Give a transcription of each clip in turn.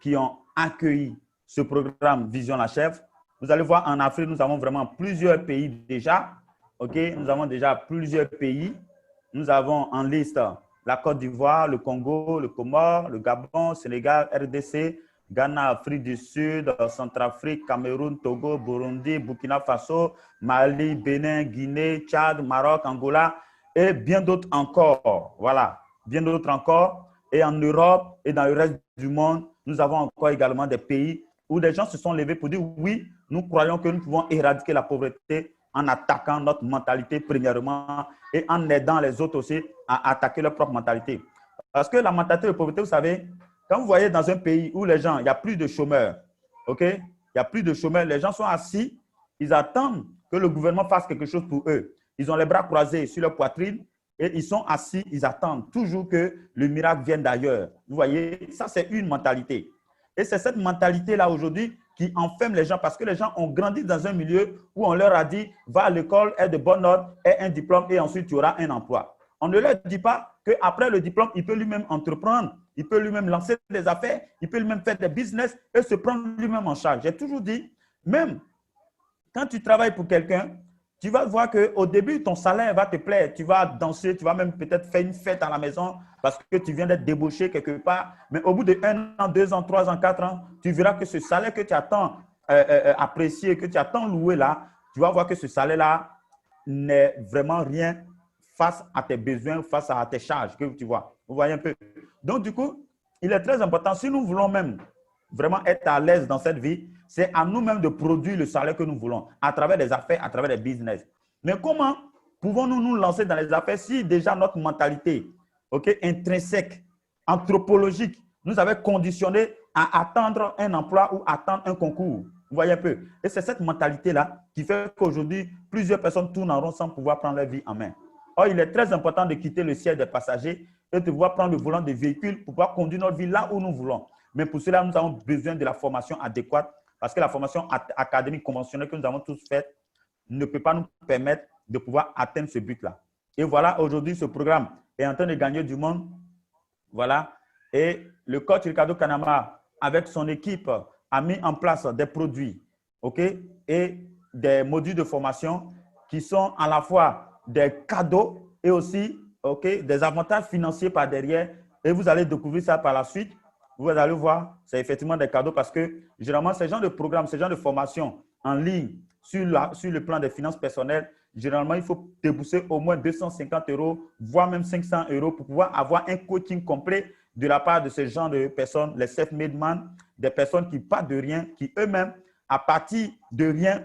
qui ont accueilli ce programme Vision la Chèvre. Vous allez voir, en Afrique, nous avons vraiment plusieurs pays déjà. OK? Nous avons déjà plusieurs pays. Nous avons en liste la Côte d'Ivoire, le Congo, le Comore, le Gabon, Sénégal, RDC, Ghana, Afrique du Sud, Centrafrique, Cameroun, Togo, Burundi, Burkina Faso, Mali, Bénin, Guinée, Tchad, Maroc, Angola et bien d'autres encore. Voilà, bien d'autres encore. Et en Europe et dans le reste du monde, nous avons encore également des pays où des gens se sont levés pour dire oui, nous croyons que nous pouvons éradiquer la pauvreté en attaquant notre mentalité premièrement et en aidant les autres aussi à attaquer leur propre mentalité. Parce que la mentalité de pauvreté, vous savez, quand vous voyez dans un pays où les gens, il n'y a plus de chômeurs, OK? Il n'y a plus de chômeurs, les gens sont assis, ils attendent que le gouvernement fasse quelque chose pour eux. Ils ont les bras croisés sur leur poitrine et ils sont assis, ils attendent toujours que le miracle vienne d'ailleurs. Vous voyez, ça c'est une mentalité. Et c'est cette mentalité-là aujourd'hui qui enferme les gens parce que les gens ont grandi dans un milieu où on leur a dit « va à l'école, aie de bonnes notes, aie un diplôme et ensuite tu auras un emploi ». On ne leur dit pas qu'après le diplôme, il peut lui-même entreprendre, il peut lui-même lancer des affaires, il peut lui-même faire des business et se prendre lui-même en charge. J'ai toujours dit, même quand tu travailles pour quelqu'un, tu vas voir qu'au début, ton salaire va te plaire. Tu vas danser, tu vas même peut-être faire une fête à la maison parce que tu viens d'être débauché quelque part. Mais au bout de 1 an, 2 ans, 3 ans, 4 ans, tu verras que ce salaire que tu as tant apprécié, que tu as tant loué là, tu vas voir que ce salaire-là n'est vraiment rien face à tes besoins, face à tes charges que tu vois. Vous voyez un peu. Donc, du coup, il est très important, si nous voulons même vraiment être à l'aise dans cette vie, c'est à nous-mêmes de produire le salaire que nous voulons à travers des affaires, à travers des business. Mais comment pouvons-nous nous lancer dans les affaires si déjà notre mentalité intrinsèque, anthropologique, nous avait conditionné à attendre un emploi ou attendre un concours? Vous voyez un peu. Et c'est cette mentalité-là qui fait qu'aujourd'hui, plusieurs personnes tournent en rond sans pouvoir prendre leur vie en main. Or, il est très important de quitter le siège des passagers et de pouvoir prendre le volant des véhicules pour pouvoir conduire notre vie là où nous voulons. Mais pour cela, nous avons besoin de la formation adéquate parce que la formation académique conventionnelle que nous avons tous faite ne peut pas nous permettre de pouvoir atteindre ce but-là. Et voilà, aujourd'hui, ce programme est en train de gagner du monde. Voilà. Et le coach Ricardo Kanama, avec son équipe, a mis en place des produits et des modules de formation qui sont à la fois des cadeaux et aussi des avantages financiers par derrière. Et vous allez découvrir ça par la suite. Vous allez voir, c'est effectivement des cadeaux parce que généralement, ce genre de programme, ce genre de formation en ligne sur le plan des finances personnelles, généralement, il faut débourser au moins 250 €, voire même 500 € pour pouvoir avoir un coaching complet de la part de ce genre de personnes, les self-made man, des personnes qui partent de rien, qui eux-mêmes, à partir de rien,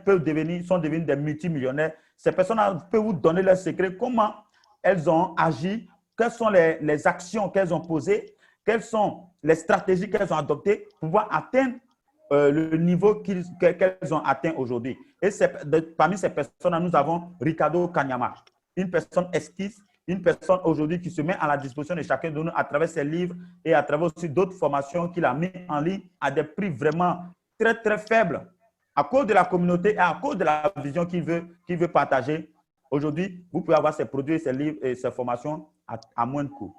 sont devenus des multimillionnaires. Ces personnes peuvent vous donner leurs secrets, comment elles ont agi, quelles sont les actions qu'elles ont posées, quelles sont les stratégies qu'elles ont adoptées pour pouvoir atteindre le niveau qu'elles ont atteint aujourd'hui. Et parmi ces personnes, nous avons Ricardo Kanyama, une personne esquisse, une personne aujourd'hui qui se met à la disposition de chacun de nous à travers ses livres et à travers aussi d'autres formations qu'il a mis en ligne à des prix vraiment très, très faibles à cause de la communauté et à cause de la vision qu'il veut partager. Aujourd'hui, vous pouvez avoir ses produits, ses livres et ses formations à moins de coût.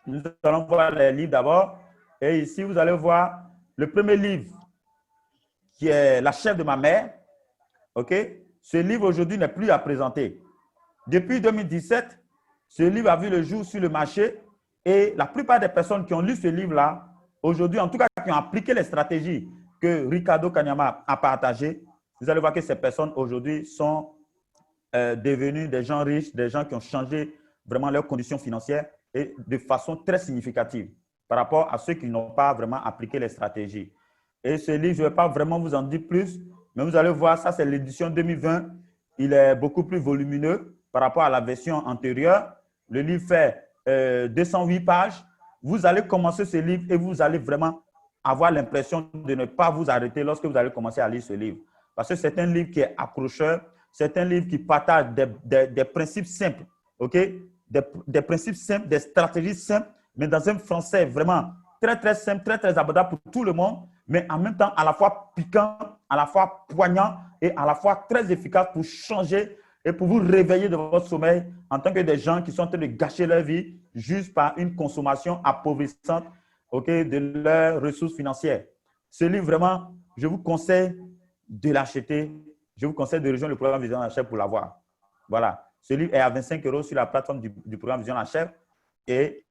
Nous allons voir les livres d'abord. Et ici, vous allez voir le premier livre qui est La chèvre de ma mère. Ce livre aujourd'hui n'est plus à présenter. Depuis 2017, ce livre a vu le jour sur le marché et la plupart des personnes qui ont lu ce livre-là, aujourd'hui, en tout cas, qui ont appliqué les stratégies que Ricardo Kanyama a partagées, vous allez voir que ces personnes aujourd'hui sont devenues des gens riches, des gens qui ont changé vraiment leurs conditions financières et de façon très significative par rapport à ceux qui n'ont pas vraiment appliqué les stratégies. Et ce livre, je ne vais pas vraiment vous en dire plus, mais vous allez voir, ça c'est l'édition 2020. Il est beaucoup plus volumineux par rapport à la version antérieure. Le livre fait 208 pages. Vous allez commencer ce livre et vous allez vraiment avoir l'impression de ne pas vous arrêter lorsque vous allez commencer à lire ce livre. Parce que c'est un livre qui est accrocheur, c'est un livre qui partage des principes simples, des principes simples, des stratégies simples, mais dans un français vraiment très, très simple, très, très abordable pour tout le monde, mais en même temps à la fois piquant, à la fois poignant et à la fois très efficace pour changer et pour vous réveiller de votre sommeil en tant que des gens qui sont en train de gâcher leur vie juste par une consommation appauvrissante okay, de leurs ressources financières. Ce livre, vraiment, je vous conseille de l'acheter. Je vous conseille de rejoindre le programme Vision la Chef pour l'avoir. Voilà. Ce livre est à 25 € sur la plateforme du programme Vision la Chef et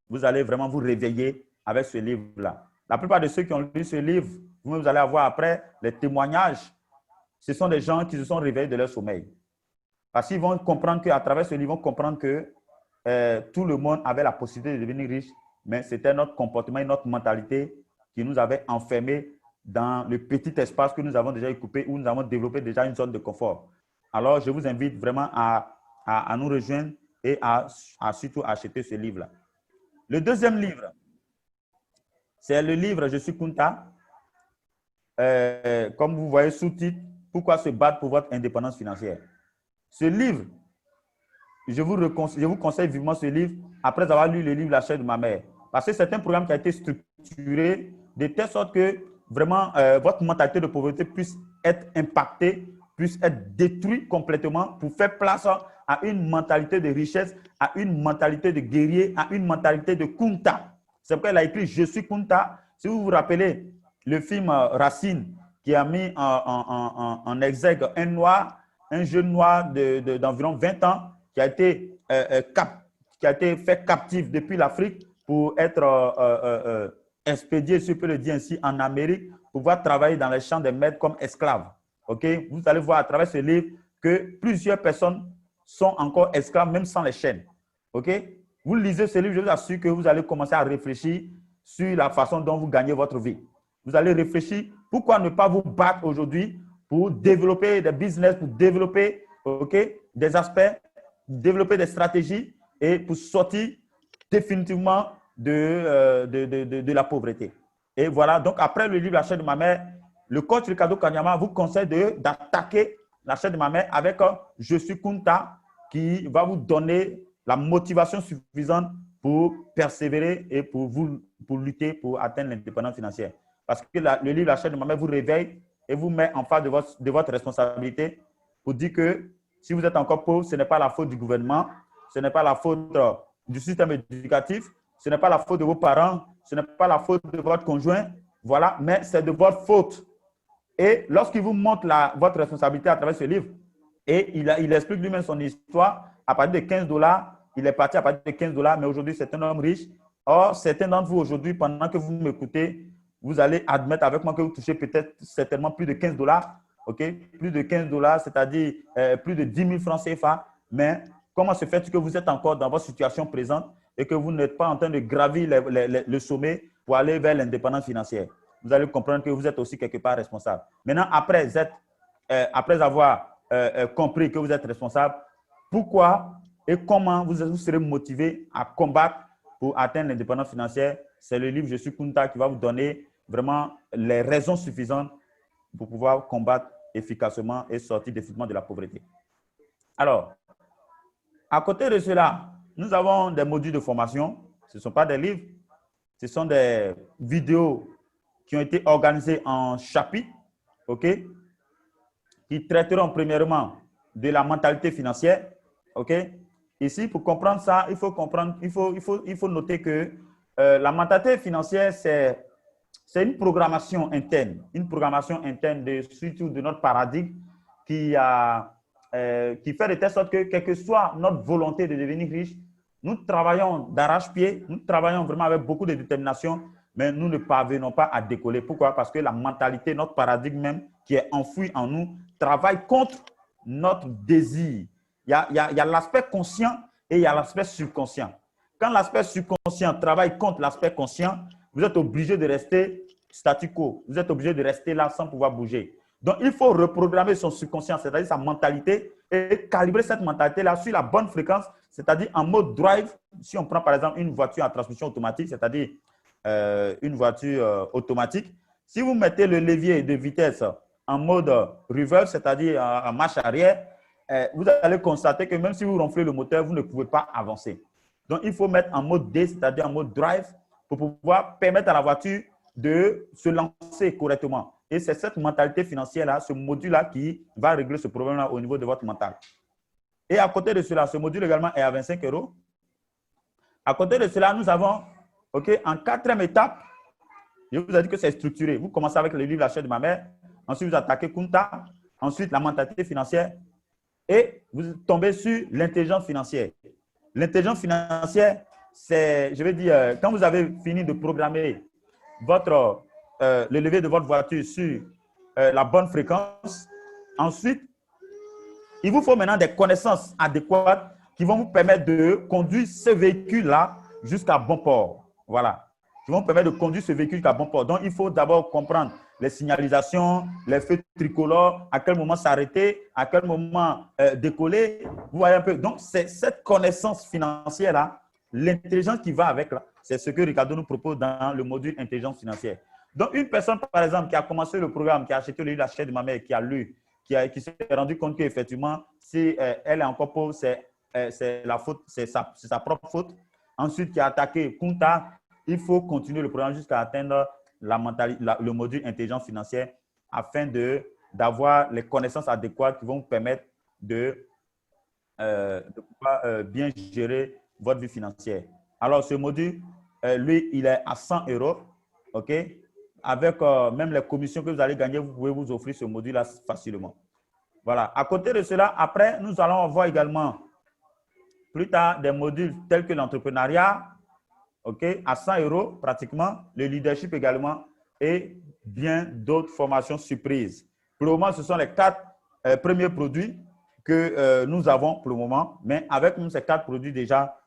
vous allez vraiment vous réveiller avec ce livre-là. La plupart de ceux qui ont lu ce livre, vous allez avoir après les témoignages. Ce sont des gens qui se sont réveillés de leur sommeil. Parce qu'ils vont comprendre qu'à travers ce livre, ils vont comprendre que tout le monde avait la possibilité de devenir riche, mais c'était notre comportement et notre mentalité qui nous avait enfermés dans le petit espace que nous avons déjà occupé, où nous avons développé déjà une zone de confort. Alors, je vous invite vraiment à nous rejoindre et à surtout acheter ce livre-là. Le deuxième livre, c'est le livre « Je suis Kunta ». Comme vous voyez sous-titre, « Pourquoi se battre pour votre indépendance financière ». Ce livre, je vous conseille vivement ce livre après avoir lu le livre « La chair de ma mère ». Parce que c'est un programme qui a été structuré de telle sorte que vraiment votre mentalité de pauvreté puisse être impactée, puisse être détruite complètement pour faire place à une mentalité de richesse, à une mentalité de guerrier, à une mentalité de Kunta. C'est pourquoi il a écrit « Je suis Kunta ». Si vous vous rappelez le film Racine qui a mis en exergue un jeune noir d'environ 20 ans qui a été fait captif depuis l'Afrique pour être expédié, si je peux le dire ainsi, en Amérique, pour pouvoir travailler dans les champs des maîtres comme esclaves. Okay? Vous allez voir à travers ce livre que plusieurs personnes sont encore esclaves, même sans les chaînes. Okay? Vous lisez ce livre, je vous assure que vous allez commencer à réfléchir sur la façon dont vous gagnez votre vie. Vous allez réfléchir, pourquoi ne pas vous battre aujourd'hui pour développer des business, pour développer des aspects, développer des stratégies et pour sortir définitivement de la pauvreté. Et voilà, donc après le livre « La chair de ma mère », le coach Ricardo Kanyama vous conseille d'attaquer la chair de ma mère avec « Je suis Kunta » qui va vous donner la motivation suffisante pour persévérer et pour lutter pour atteindre l'indépendance financière. Parce que le livre « La chair de ma mère » vous réveille et vous met en face de votre responsabilité pour dire que si vous êtes encore pauvre, ce n'est pas la faute du gouvernement, ce n'est pas la faute du système éducatif, ce n'est pas la faute de vos parents, ce n'est pas la faute de votre conjoint, voilà, mais c'est de votre faute. Et lorsqu'il vous montre votre responsabilité à travers ce livre, et il explique lui-même son histoire, à partir de 15 $, il est parti à partir de 15 $, mais aujourd'hui, c'est un homme riche. Or, certains d'entre vous aujourd'hui, pendant que vous m'écoutez, vous allez admettre avec moi que vous touchez peut-être certainement plus de 15 $, ok? Plus de 15 $, c'est-à-dire plus de 10 000 francs CFA. Mais comment se fait-il que vous êtes encore dans votre situation présente et que vous n'êtes pas en train de gravir le sommet pour aller vers l'indépendance financière? Vous allez comprendre que vous êtes aussi quelque part responsable. Maintenant, après avoir compris que vous êtes responsable, pourquoi et comment vous serez motivé à combattre pour atteindre l'indépendance financière? C'est le livre « Je suis Kunta » qui va vous donner vraiment les raisons suffisantes pour pouvoir combattre efficacement et sortir définitivement de la pauvreté. Alors, à côté de cela, nous avons des modules de formation. Ce ne sont pas des livres, ce sont des vidéos qui ont été organisées en chapitres, ok, qui traiteront premièrement de la mentalité financière, ok. Ici, pour comprendre ça, il faut noter que la mentalité financière, c'est une programmation interne surtout de notre paradigme qui fait de telle sorte que, quelle que soit notre volonté de devenir riche, nous travaillons d'arrache-pied, nous travaillons vraiment avec beaucoup de détermination, mais nous ne parvenons pas à décoller. Pourquoi? Parce que la mentalité, notre paradigme même, qui est enfoui en nous, travaille contre notre désir. Il y a l'aspect conscient et il y a l'aspect subconscient. Quand l'aspect subconscient travaille contre l'aspect conscient, vous êtes obligé de rester statu quo. Vous êtes obligé de rester là sans pouvoir bouger. Donc, il faut reprogrammer son subconscient, c'est-à-dire sa mentalité, et calibrer cette mentalité-là sur la bonne fréquence, c'est-à-dire en mode drive. Si on prend par exemple une voiture à transmission automatique, c'est-à-dire une voiture automatique, si vous mettez le levier de vitesse en mode reverse, c'est-à-dire en marche arrière, vous allez constater que même si vous ronflez le moteur, vous ne pouvez pas avancer. Donc, il faut mettre en mode D, c'est-à-dire en mode drive, pour pouvoir permettre à la voiture de se lancer correctement. Et c'est cette mentalité financière-là, ce module-là qui va régler ce problème-là au niveau de votre mental. Et à côté de cela, ce module également est à 25 €. À côté de cela, nous avons OK? En quatrième étape, je vous ai dit que c'est structuré. Vous commencez avec le livre La chair de ma mère. Ensuite, vous attaquez Kunta. Ensuite, la mentalité financière. Et vous tombez sur l'intelligence financière. L'intelligence financière, c'est, je vais dire, quand vous avez fini de programmer le levier de votre voiture sur la bonne fréquence, ensuite, il vous faut maintenant des connaissances adéquates qui vont vous permettre de conduire ce véhicule-là jusqu'à bon port. Voilà. Qui vont vous permettre de conduire ce véhicule jusqu'à bon port. Donc, il faut d'abord comprendre les signalisations, les feux tricolores, à quel moment s'arrêter, à quel moment décoller. Vous voyez un peu. Donc, c'est cette connaissance financière-là, l'intelligence qui va avec, là, c'est ce que Ricardo nous propose dans le module intelligence financière. Donc, une personne, par exemple, qui a commencé le programme, qui a acheté le livre La chair de ma mère, qui a lu, qui s'est rendu compte qu'effectivement, si elle est encore pauvre, c'est la faute, c'est sa propre faute. Ensuite, qui a attaqué Kunta, il faut continuer le programme jusqu'à atteindre le module intelligence financière afin d'avoir les connaissances adéquates qui vont vous permettre de pouvoir bien gérer votre vie financière. Alors, ce module, lui, il est à 100 €. OK? Avec même les commissions que vous allez gagner, vous pouvez vous offrir ce module-là facilement. Voilà. À côté de cela, après, nous allons voir également plus tard des modules tels que l'entrepreneuriat, OK, à 100 € pratiquement, le leadership également et bien d'autres formations surprises. Pour le moment, ce sont les 4 premiers produits que nous avons pour le moment. Mais avec ces 4 produits déjà,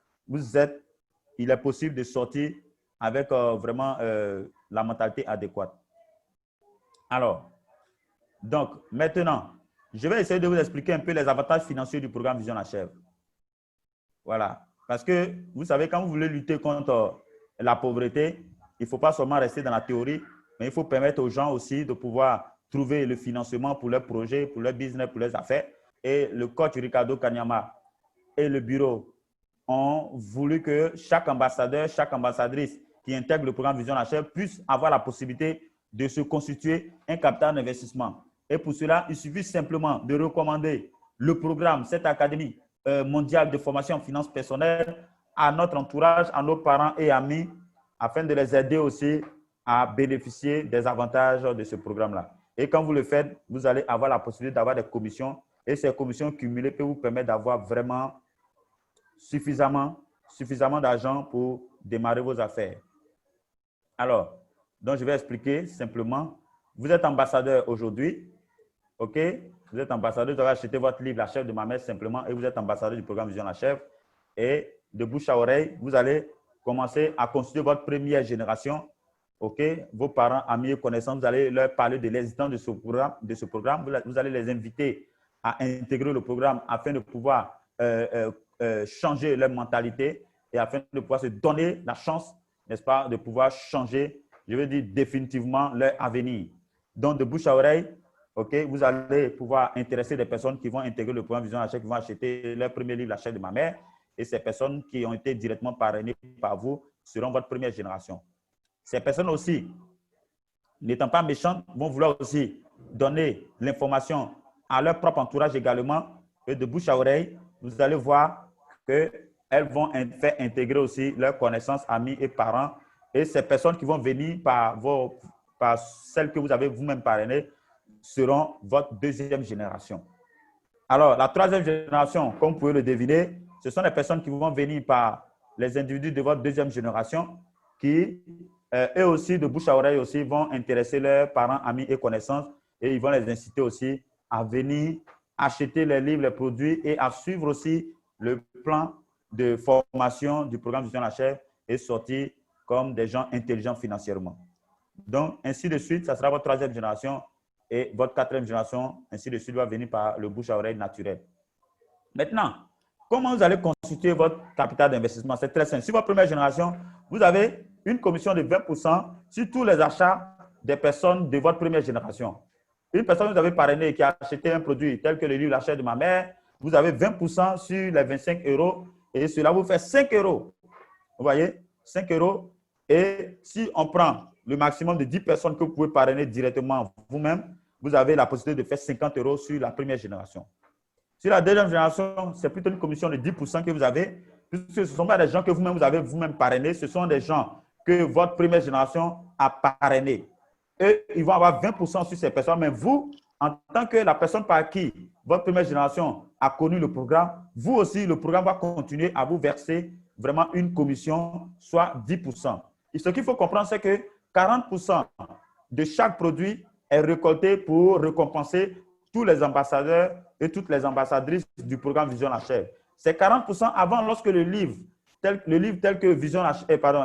il est possible de sortir avec vraiment la mentalité adéquate. Alors, donc, maintenant, je vais essayer de vous expliquer un peu les avantages financiers du programme Vision la Chèvre. Voilà. Parce que, vous savez, quand vous voulez lutter contre la pauvreté, il ne faut pas seulement rester dans la théorie, mais il faut permettre aux gens aussi de pouvoir trouver le financement pour leurs projets, pour leur business, pour leurs affaires. Et le coach Ricardo Kanyama et le bureau ont voulu que chaque ambassadeur, chaque ambassadrice qui intègre le programme Vision la Chèvre puisse avoir la possibilité de se constituer un capital d'investissement. Et pour cela, il suffit simplement de recommander le programme, cette académie mondiale de formation en finances personnelles à notre entourage, à nos parents et amis, afin de les aider aussi à bénéficier des avantages de ce programme-là. Et quand vous le faites, vous allez avoir la possibilité d'avoir des commissions et ces commissions cumulées peuvent vous permettre d'avoir vraiment suffisamment d'argent pour démarrer vos affaires. Alors, donc je vais expliquer simplement. Vous êtes ambassadeur aujourd'hui, OK? Vous êtes ambassadeur, vous avez acheté votre livre La Chèvre de ma mère simplement et vous êtes ambassadeur du programme Vision la Chèvre. Et de bouche à oreille, vous allez commencer à constituer votre première génération. OK? Vos parents, amis et connaissances, vous allez leur parler de l'existence de ce programme. Vous allez les inviter à intégrer le programme afin de pouvoir changer leur mentalité et afin de pouvoir se donner la chance, n'est-ce pas, de pouvoir changer, je veux dire définitivement, leur avenir. Donc, de bouche à oreille, OK, vous allez pouvoir intéresser des personnes qui vont intégrer le programme Vision la Chèvre, qui vont acheter leur premier livre, La Chair de ma mère. Et ces personnes qui ont été directement parrainées par vous seront votre première génération. Ces personnes aussi, n'étant pas méchantes, vont vouloir aussi donner l'information à leur propre entourage également. Et de bouche à oreille, vous allez voir qu'elles vont faire intégrer aussi leurs connaissances, amis et parents. Et ces personnes qui vont venir par celles que vous avez vous-même parrainées seront votre deuxième génération. Alors, la troisième génération, comme vous pouvez le deviner, ce sont les personnes qui vont venir par les individus de votre deuxième génération qui, eux aussi, de bouche à oreille aussi, vont intéresser leurs parents, amis et connaissances et ils vont les inciter aussi à venir acheter les livres, les produits et à suivre aussi le plan de formation du programme Vision la Chèvre et sortir comme des gens intelligents financièrement. Donc, ainsi de suite, ça sera votre troisième génération et votre quatrième génération, ainsi de suite, va venir par le bouche à oreille naturel. Maintenant, comment vous allez constituer votre capital d'investissement? C'est très simple. Sur votre première génération, vous avez une commission de 20% sur tous les achats des personnes de votre première génération. Une personne que vous avez parrainée qui a acheté un produit tel que le livre La Chair de ma mère, vous avez 20% sur les 25 € et cela vous fait 5 €. Vous voyez, 5 €. Et si on prend le maximum de 10 personnes que vous pouvez parrainer directement vous-même, vous avez la possibilité de faire 50 € sur la première génération. Sur la deuxième génération, c'est plutôt une commission de 10% que vous avez, puisque ce ne sont pas des gens que vous-même vous avez vous-même parrainés, ce sont des gens que votre première génération a parrainé. Eux, ils vont avoir 20% sur ces personnes, mais vous, en tant que la personne par qui votre première génération a connu le programme, vous aussi, le programme va continuer à vous verser vraiment une commission, soit 10%. Et ce qu'il faut comprendre, c'est que 40% de chaque produit est récolté pour récompenser tous les ambassadeurs et toutes les ambassadrices du programme Vision la Chèvre. C'est 40% avant, lorsque le livre tel que Vision la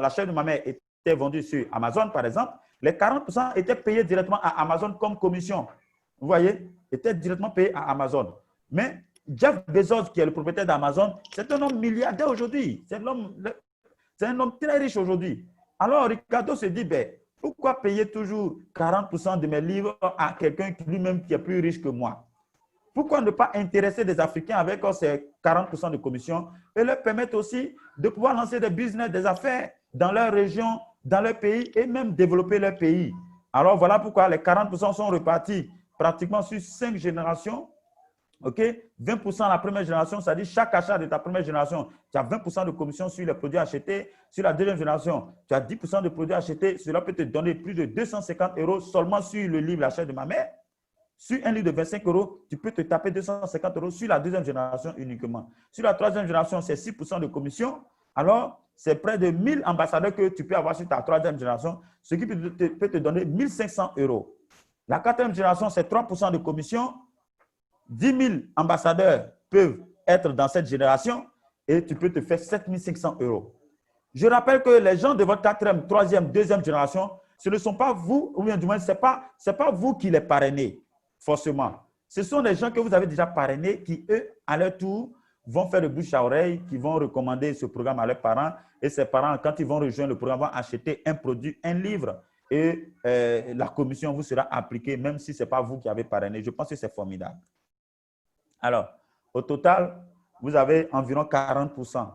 Chèvre de ma mère était vendu sur Amazon, par exemple, les 40% étaient payés directement à Amazon comme commission. Vous voyez, étaient directement payés à Amazon. Mais Jeff Bezos, qui est le propriétaire d'Amazon, c'est un homme milliardaire aujourd'hui. C'est un homme très riche aujourd'hui. Alors, Ricardo se dit, ben, pourquoi payer toujours 40% de mes livres à quelqu'un qui lui-même qui est plus riche que moi? Pourquoi ne pas intéresser des Africains avec ces 40% de commission et leur permettre aussi de pouvoir lancer des business, des affaires dans leur région, dans leur pays et même développer leur pays? Alors, voilà pourquoi les 40% sont repartis pratiquement sur 5 générations. OK? 20% la première génération, c'est-à-dire chaque achat de ta première génération, tu as 20% de commission sur les produits achetés. Sur la deuxième génération, tu as 10% de produits achetés. Cela peut te donner plus de 250 € seulement sur le livre L'achat de ma mère. Sur un livre de 25 €, tu peux te taper 250 € sur la deuxième génération uniquement. Sur la troisième génération, c'est 6% de commission. Alors, c'est près de 1000 ambassadeurs que tu peux avoir sur ta troisième génération, ce qui peut te donner 1500 €. La quatrième génération, c'est 3% de commission. 10 000 ambassadeurs peuvent être dans cette génération et tu peux te faire 7 500 €. Je rappelle que les gens de votre quatrième, troisième, deuxième génération, ce ne sont pas vous, ou bien du moins, ce n'est pas vous qui les parrainez, forcément. Ce sont les gens que vous avez déjà parrainés qui, eux, à leur tour, vont faire de bouche à oreille, qui vont recommander ce programme à leurs parents. Et ces parents, quand ils vont rejoindre le programme, vont acheter un produit, un livre. Et la commission vous sera appliquée, même si ce n'est pas vous qui avez parrainé. Je pense que c'est formidable. Alors, au total, vous avez environ 40%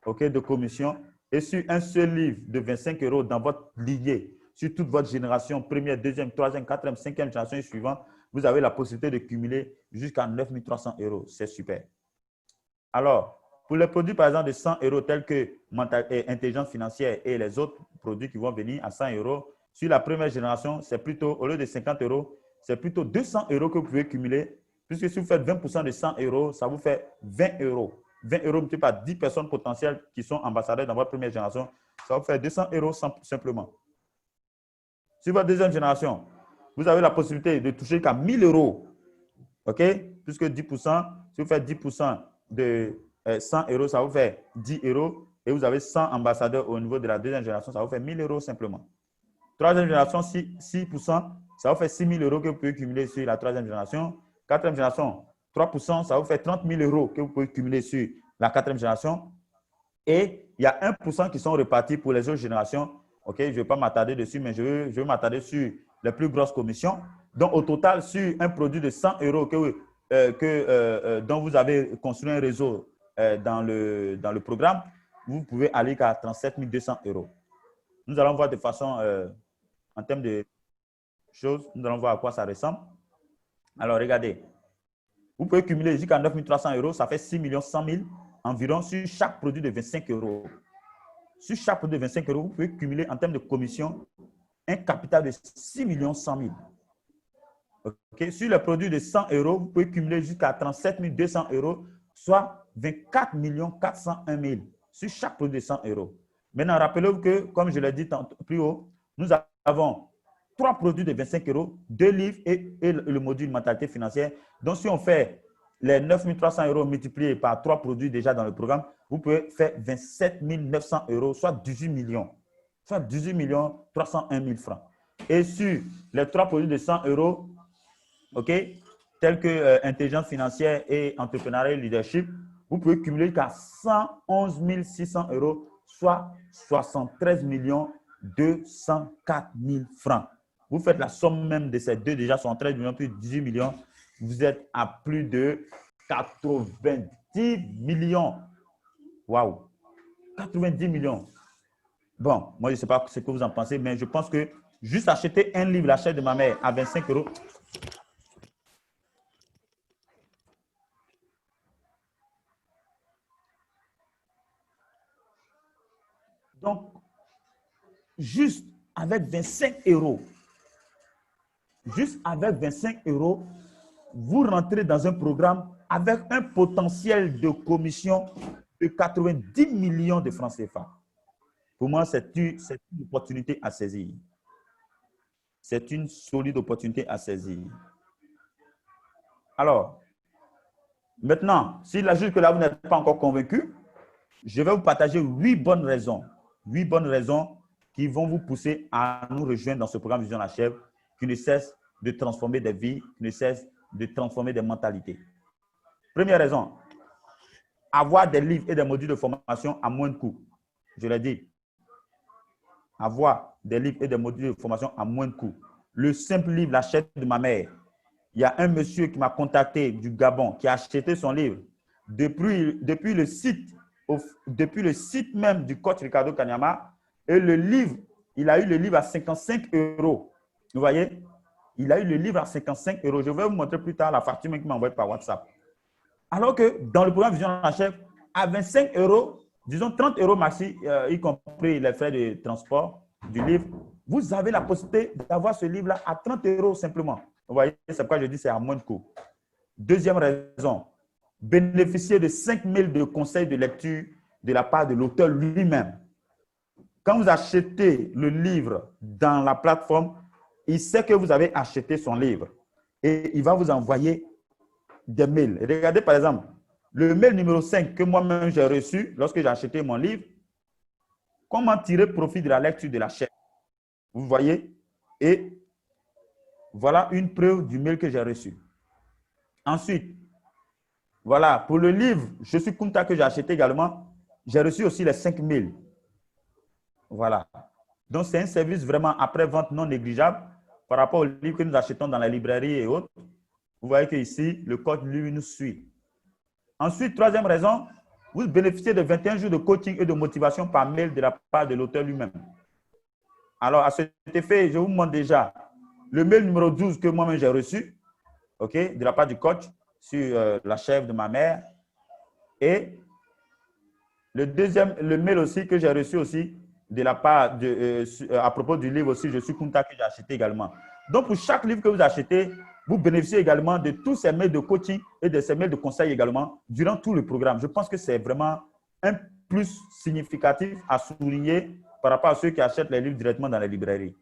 de commission. Et sur un seul livre de 25 € dans votre lignée, sur toute votre génération, première, deuxième, troisième, quatrième, cinquième génération et suivante, vous avez la possibilité de cumuler jusqu'à 9 300 €. C'est super. Alors, pour les produits, par exemple, de 100 € tels que intelligence financière et les autres produits qui vont venir à 100 €, sur la première génération, c'est plutôt, au lieu de 50 €, c'est plutôt 200 € que vous pouvez cumuler. Puisque si vous faites 20% de 100 €, ça vous fait 20 €. 20 € multiplié par 10 personnes potentielles qui sont ambassadeurs dans votre première génération, ça vous fait 200 € simplement. Sur votre deuxième génération, vous avez la possibilité de toucher qu'à 1000 €. OK? Puisque 10%, si vous faites 10% de 100 €, ça vous fait 10 € et vous avez 100 ambassadeurs au niveau de la deuxième génération, ça vous fait 1000 € simplement. Troisième génération, 6%, ça vous fait 6 000 € que vous pouvez cumuler sur la troisième génération. Quatrième génération, 3%, ça vous fait 30 000 € que vous pouvez cumuler sur la quatrième génération. Et il y a 1% qui sont repartis pour les autres générations. OK, je ne vais pas m'attarder dessus, mais je veux m'attarder sur les plus grosses commissions. Donc, au total, sur un produit de 100 € dont vous avez construit un réseau dans le programme, vous pouvez aller à 37 200 €. Nous allons voir de façon, en termes de choses, nous allons voir à quoi ça ressemble. Alors, regardez. Vous pouvez cumuler jusqu'à 9 300 €, ça fait 6 100 000 environ sur chaque produit de 25 €. Sur chaque produit de 25 €, vous pouvez cumuler en termes de commission un capital de 6 100 000. Okay? Sur les produits de 100 €, vous pouvez cumuler jusqu'à 37 200 €, soit 24 401 000 sur chaque produit de 100 €. Maintenant, rappelez-vous que, comme je l'ai dit plus haut, nous avons 3 produits de 25 €, 2 livres et le module mentalité financière. Donc, si on fait les 9 300 € multipliés par 3 produits déjà dans le programme, vous pouvez faire 27 900 €, soit 18 millions. Soit 18 301 000 francs. Et sur les 3 produits de 100 €, OK, tels que intelligence financière et entrepreneuriat et leadership, vous pouvez cumuler jusqu'à 111 600 €, soit 73 204 000 francs. Vous faites la somme même de ces deux déjà, 73 millions plus 18 millions, vous êtes à plus de 90 millions. Waouh! 90 millions. Bon, moi, je ne sais pas ce que vous en pensez, mais je pense que juste acheter un livre, L'achat de ma mère, à 25 €. Donc, juste avec 25 euros, vous rentrez dans un programme avec un potentiel de commission de 90 millions de francs CFA. Pour moi, c'est une opportunité à saisir. C'est une solide opportunité à saisir. Alors, maintenant, si là, jusque là, vous n'êtes pas encore convaincu, je vais vous partager 8 bonnes raisons. 8 bonnes raisons qui vont vous pousser à nous rejoindre dans ce programme Vision Achève qui ne cesse de transformer des vies, qui ne cesse de transformer des mentalités. Première raison, avoir des livres et des modules de formation à moins de coût. Je l'ai dit. Avoir des livres et des modules de formation à moins de coût. Le simple livre, La chaîne de ma mère. Il y a un monsieur qui m'a contacté du Gabon, qui a acheté son livre depuis le site même du coach Ricardo Kanyama. Et le livre, il a eu le livre à 55 euros. Vous voyez? Il a eu le livre à 55 euros. Je vais vous montrer plus tard la facture qui m'a envoyée par WhatsApp. Alors que dans le programme Vision Achève, à 25 euros, disons 30 euros maxi, y compris les frais de transport du livre, vous avez la possibilité d'avoir ce livre-là à 30 euros simplement. Vous voyez, c'est pourquoi je dis c'est à moins de coût. Deuxième raison, bénéficier de 5 000 de conseils de lecture de la part de l'auteur lui-même. Quand vous achetez le livre dans la plateforme, il sait que vous avez acheté son livre et il va vous envoyer des mails. Regardez par exemple, le mail numéro 5 que moi-même j'ai reçu lorsque j'ai acheté mon livre, comment tirer profit de la lecture de la chaîne. Vous voyez? Et voilà une preuve du mail que j'ai reçu. Ensuite, voilà, pour le livre, Je suis Kunta que j'ai acheté également, j'ai reçu aussi les 5 mails. Voilà. Donc, c'est un service vraiment après-vente non négligeable par rapport aux livres que nous achetons dans la librairie et autres. Vous voyez qu'ici, le code, lui, nous suit. Ensuite, troisième raison, vous bénéficiez de 21 jours de coaching et de motivation par mail de la part de l'auteur lui-même. Alors, à cet effet, je vous montre déjà le mail numéro 12 que moi-même j'ai reçu, okay, de la part du coach sur la chèvre de ma mère. Et le mail aussi que j'ai reçu aussi de la part à propos du livre aussi, Je suis Kunta que j'ai acheté également. Donc, pour chaque livre que vous achetez, vous bénéficiez également de tous ces mails de coaching et de ces mails de conseil également durant tout le programme. Je pense que c'est vraiment un plus significatif à souligner par rapport à ceux qui achètent les livres directement dans les librairies.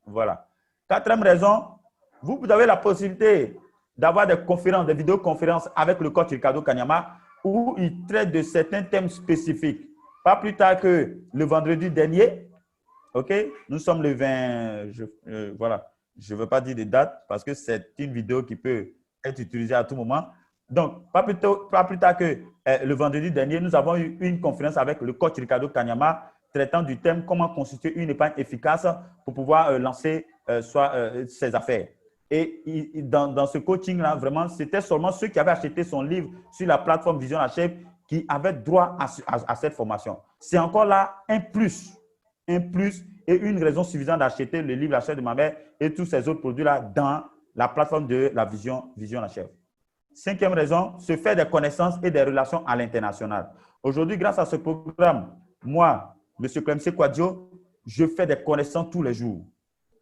Voilà. Quatrième raison, vous avez la possibilité d'avoir des conférences, des vidéoconférences avec le coach Ricardo Kanyama où il traite de certains thèmes spécifiques. Pas plus tard que le vendredi dernier, ok, nous sommes le 20, voilà, je ne veux pas dire de date parce que c'est une vidéo qui peut être utilisée à tout moment. Donc, pas plus tard que le vendredi dernier, nous avons eu une conférence avec le coach Ricardo Kanyama traitant du thème « Comment constituer une épargne efficace pour pouvoir lancer ses affaires ». Et dans ce coaching-là, vraiment, c'était seulement ceux qui avaient acheté son livre sur la plateforme Vision Achève qui avaient droit à cette formation. C'est encore là un plus et une raison suffisante d'acheter le livre La chaîne de ma mère et tous ces autres produits-là dans la plateforme de la Vision Achève. Cinquième raison, se faire des connaissances et des relations à l'international. Aujourd'hui, grâce à ce programme, moi, M. Clemsé Kwadjo, je fais des connaissances tous les jours.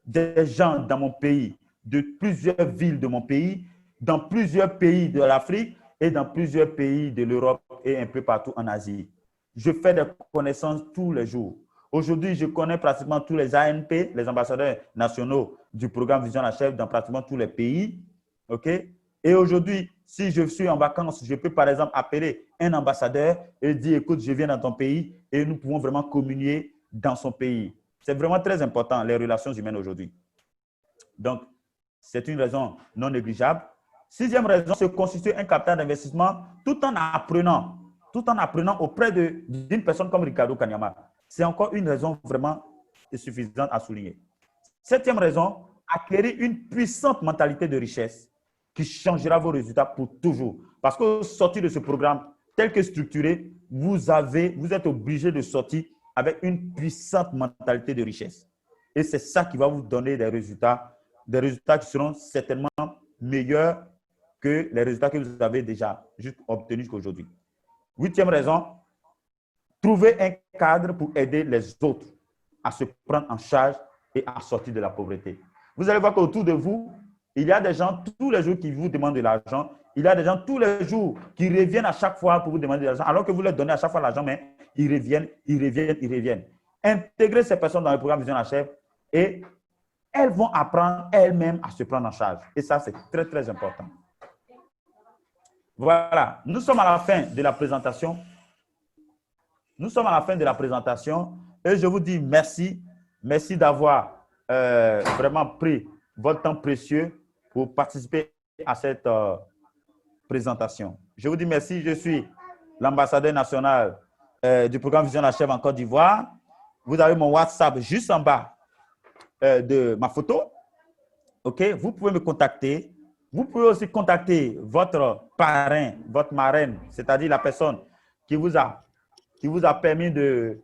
Des gens dans mon pays, de plusieurs villes de mon pays, dans plusieurs pays de l'Afrique et dans plusieurs pays de l'Europe et un peu partout en Asie. Je fais des connaissances tous les jours. Aujourd'hui, je connais pratiquement tous les ANP, les ambassadeurs nationaux du programme Vision Achève dans pratiquement tous les pays. Okay? Et aujourd'hui, si je suis en vacances, je peux par exemple appeler un ambassadeur et dire, écoute, je viens dans ton pays et nous pouvons vraiment communier dans son pays. C'est vraiment très important, les relations humaines aujourd'hui. Donc, c'est une raison non négligeable. Sixième raison, se constituer un capital d'investissement tout en apprenant auprès d'une personne comme Ricardo Kanyama. C'est encore une raison vraiment suffisante à souligner. Septième raison, acquérir une puissante mentalité de richesse qui changera vos résultats pour toujours. Parce qu'au sortir de ce programme, tel que structuré, vous êtes obligé de sortir avec une puissante mentalité de richesse. Et c'est ça qui va vous donner des résultats qui seront certainement meilleurs que les résultats que vous avez déjà obtenus jusqu'à aujourd'hui. Huitième raison, trouver un cadre pour aider les autres. à se prendre en charge et à sortir de la pauvreté. Vous allez voir qu'autour de vous, il y a des gens tous les jours qui vous demandent de l'argent. Il y a des gens tous les jours qui reviennent à chaque fois pour vous demander de l'argent, alors que vous leur donnez à chaque fois l'argent, mais ils reviennent, ils reviennent, ils reviennent. Intégrez ces personnes dans le programme Vision Achève et elles vont apprendre elles-mêmes à se prendre en charge. Et ça, c'est très, très important. Voilà, nous sommes à la fin de la présentation. Nous sommes à la fin de la présentation et je vous dis merci. Merci d'avoir vraiment pris votre temps précieux pour participer à cette présentation. Je vous dis merci. Je suis l'ambassadeur national du programme Vision Achève en Côte d'Ivoire. Vous avez mon WhatsApp juste en bas de ma photo. OK? Vous pouvez me contacter. Vous pouvez aussi contacter votre parrain, votre marraine, c'est-à-dire la personne qui vous a permis de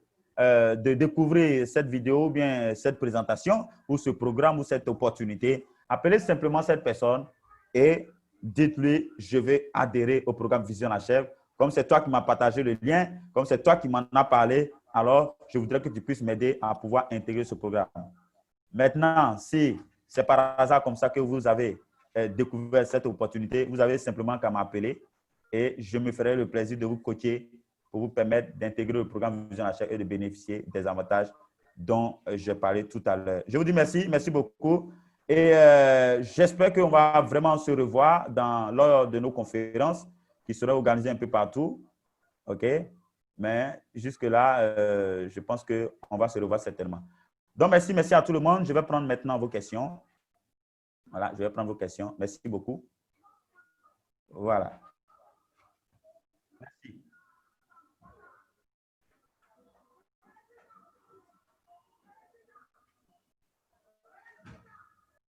découvrir cette vidéo ou bien cette présentation ou ce programme ou cette opportunité. Appelez simplement cette personne et dites-lui, je vais adhérer au programme Vision Achève. Comme c'est toi qui m'as partagé le lien, comme c'est toi qui m'en as parlé, alors je voudrais que tu puisses m'aider à pouvoir intégrer ce programme. Maintenant, si c'est par hasard comme ça que vous avez découvert cette opportunité, vous avez simplement qu'à m'appeler et je me ferai le plaisir de vous coacher pour vous permettre d'intégrer le programme Vision Achève et de bénéficier des avantages dont j'ai parlé tout à l'heure. Je vous dis merci, merci beaucoup et j'espère qu'on va vraiment se revoir lors de nos conférences qui seront organisées un peu partout. OK? Mais jusque-là, je pense qu'on va se revoir certainement. Donc, merci à tout le monde. Je vais prendre maintenant vos questions. Voilà, je vais prendre vos questions. Merci beaucoup. Voilà. Merci.